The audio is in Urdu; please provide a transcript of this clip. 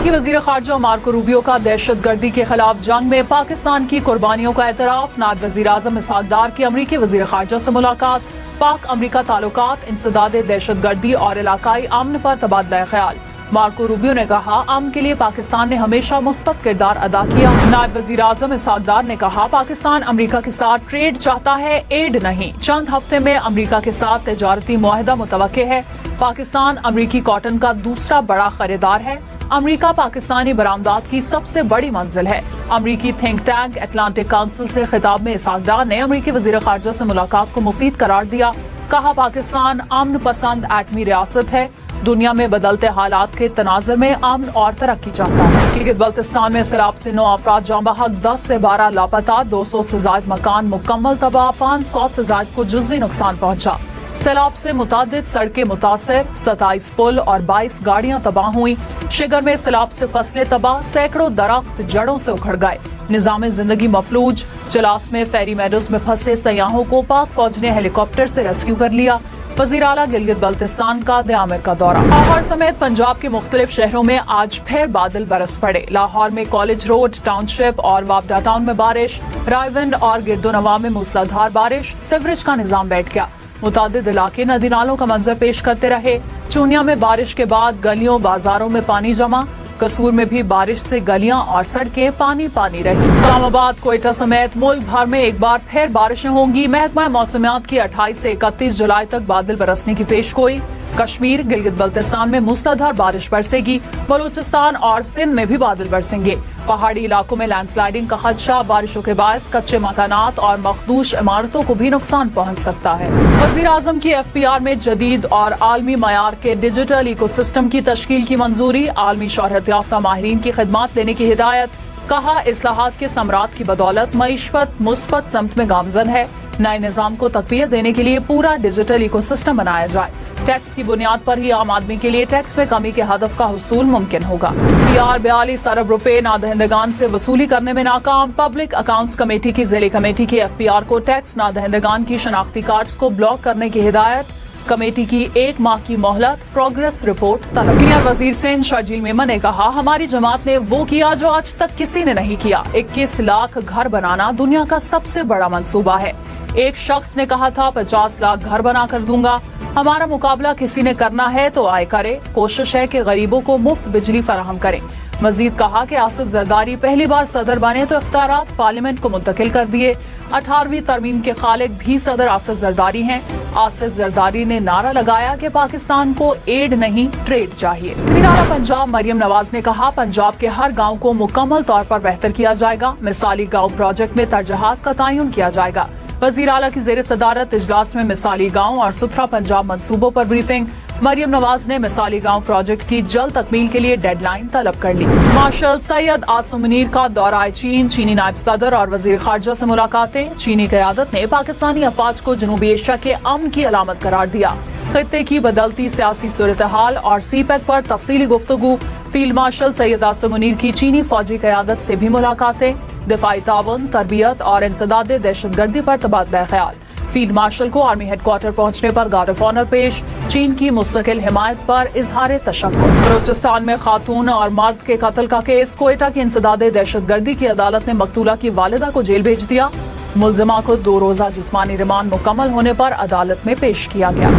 امریکی وزیر خارجہ مارکو روبیو کا دہشت گردی کے خلاف جنگ میں پاکستان کی قربانیوں کا اعتراف۔ نائب وزیر اعظم اسحاق ڈار کی امریکی وزیر خارجہ سے ملاقات۔ پاک امریکہ تعلقات، انسداد دہشت گردی اور علاقائی امن پر تبادلہ خیال۔ مارکو روبیو نے کہا، امن کے لیے پاکستان نے ہمیشہ مثبت کردار ادا کیا۔ نائب وزیر اعظم اسحاق ڈار نے کہا، پاکستان امریکہ کے ساتھ ٹریڈ چاہتا ہے، ایڈ نہیں۔ چند ہفتے میں امریکہ کے ساتھ تجارتی معاہدہ متوقع ہے۔ پاکستان امریکی کاٹن کا دوسرا بڑا خریدار ہے۔ امریکہ پاکستانی برآمدات کی سب سے بڑی منزل ہے۔ امریکی تھنک ٹینک اٹلانٹک کونسل سے خطاب میں اسحاق ڈار نے امریکی وزیر خارجہ سے ملاقات کو مفید قرار دیا۔ کہا، پاکستان امن پسند ایٹمی ریاست ہے، دنیا میں بدلتے حالات کے تناظر میں امن اور ترقی چاہتا ہے۔ گلگت بلتستان میں سیلاب سے 9 افراد جاں بحق، 10 سے 12 لاپتہ، 200 سے زائد مکان مکمل تباہ، 500 سے زائد کو جزوی نقصان پہنچا۔ سیلاب سے متعدد سڑکیں متاثر، 27 پل اور 22 گاڑیاں تباہ ہوئیں۔ شگر میں سیلاب سے فصلیں تباہ، سینکڑوں درخت جڑوں سے اکھڑ گئے، نظام زندگی مفلوج۔ چلاس میں فیری میڈوز میں پھنسے سیاحوں کو پاک فوج نے ہیلی کاپٹر سے ریسکیو کر لیا۔ وزیر اعلیٰ گلگت بلتستان کا دیامر کا دورہ۔ لاہور سمیت پنجاب کے مختلف شہروں میں آج پھر بادل برس پڑے۔ لاہور میں کالج روڈ، ٹاؤن شپ اور وابڈا ٹاؤن میں بارش، رائے ونڈ اور گردونواں میں موسلادھار بارش، سیوریج کا نظام بیٹھ گیا۔ متعدد علاقے ندی نالوں کا منظر پیش کرتے رہے۔ چونیا میں بارش کے بعد گلیوں بازاروں میں پانی جمع، قصور میں بھی بارش سے گلیاں اور سڑکیں پانی پانی رہی۔ اسلام آباد، کوئٹہ سمیت ملک بھر میں ایک بار پھر بارشیں ہوں گی۔ محکمہ موسمیات کی 28 سے 31 جولائی تک بادل برسنے کی پیشگوئی۔ کشمیر، گلگت بلتستان میں موسلادھار بارش برسے گی۔ بلوچستان اور سندھ میں بھی بادل برسیں گے۔ پہاڑی علاقوں میں لینڈ سلائیڈنگ کا خدشہ، بارشوں کے باعث کچے مکانات اور مخدوش عمارتوں کو بھی نقصان پہنچ سکتا ہے۔ وزیر اعظم کی FPR میں جدید اور عالمی معیار کے ڈیجیٹل ایکو سسٹم کی تشکیل کی منظوری، عالمی شہرت یافتہ ماہرین کی خدمات لینے کی ہدایت۔ کہا، اصلاحات کے ثمرات کی بدولت معیشت مثبت سمت میں گامزن ہے۔ نئے نظام کو تقویت دینے کے لیے پورا ڈیجیٹل ایکو سسٹم بنایا جائے۔ ٹیکس کی بنیاد پر ہی عام آدمی کے لیے ٹیکس میں کمی کے ہدف کا حصول ممکن ہوگا۔ PR 42 ارب روپے نادہندگان سے وصولی کرنے میں ناکام۔ پبلک اکاؤنٹس کمیٹی کی ذیلی کمیٹی کی FPR کو ٹیکس نادہندگان کی شناختی کارڈز کو بلاک کرنے کی ہدایت۔ کمیٹی کی 1 ماہ کی مہلت، پروگریس رپورٹ طلب۔ وزیر سندھ شرجیل میمن نے کہا، ہماری جماعت نے وہ کیا جو آج تک کسی نے نہیں کیا۔ 21 لاکھ گھر بنانا دنیا کا سب سے بڑا منصوبہ ہے۔ ایک شخص نے کہا تھا 50 لاکھ گھر بنا کر دوں گا۔ ہمارا مقابلہ کسی نے کرنا ہے تو آئے کرے۔ کوشش ہے کہ غریبوں کو مفت بجلی فراہم کریں۔ مزید کہا کہ آصف زرداری پہلی بار صدر بنے تو اختیارات پارلیمنٹ کو منتقل کر دیے۔ 18ویں ترمیم کے خالق بھی صدر آصف زرداری ہیں۔ آصف زرداری نے نعرہ لگایا کہ پاکستان کو ایڈ نہیں ٹریڈ چاہیے۔ وزیر اعلیٰ پنجاب مریم نواز نے کہا، پنجاب کے ہر گاؤں کو مکمل طور پر بہتر کیا جائے گا۔ مثالی گاؤں پروجیکٹ میں ترجیحات کا تعین کیا جائے گا۔ وزیر اعلیٰ کی زیر صدارت اجلاس میں مثالی گاؤں اور ستھرا پنجاب منصوبوں پر بریفنگ۔ مریم نواز نے مثالی گاؤں پروجیکٹ کی جلد تکمیل کے لیے ڈیڈ لائن طلب کر لی۔ مارشل سید عاصم منیر کا دورہ چین، چینی نائب صدر اور وزیر خارجہ سے ملاقاتیں۔ چینی قیادت نے پاکستانی افواج کو جنوبی ایشیا کے امن کی علامت قرار دیا۔ خطے کی بدلتی سیاسی صورتحال اور سی پیک پر تفصیلی گفتگو۔ فیلڈ مارشل سید عاصم منیر کی چینی فوجی قیادت سے بھی ملاقاتیں۔ دفاعی تعاون، تربیت اور انسداد دہشت گردی پر تبادلہ خیال۔ فیلڈ مارشل کو آرمی ہیڈ کوارٹر پہنچنے پر گارڈ آف آنر پیش۔ چین کی مستقل حمایت پر اظہار تشکر۔ بلوچستان میں خاتون اور مرد کے قتل کا کیس، کوئٹہ کی انسداد دہشت گردی کی عدالت نے مقتولہ کی والدہ کو جیل بھیج دیا۔ ملزمہ کو 2 روزہ جسمانی ریمانڈ مکمل ہونے پر عدالت میں پیش کیا گیا۔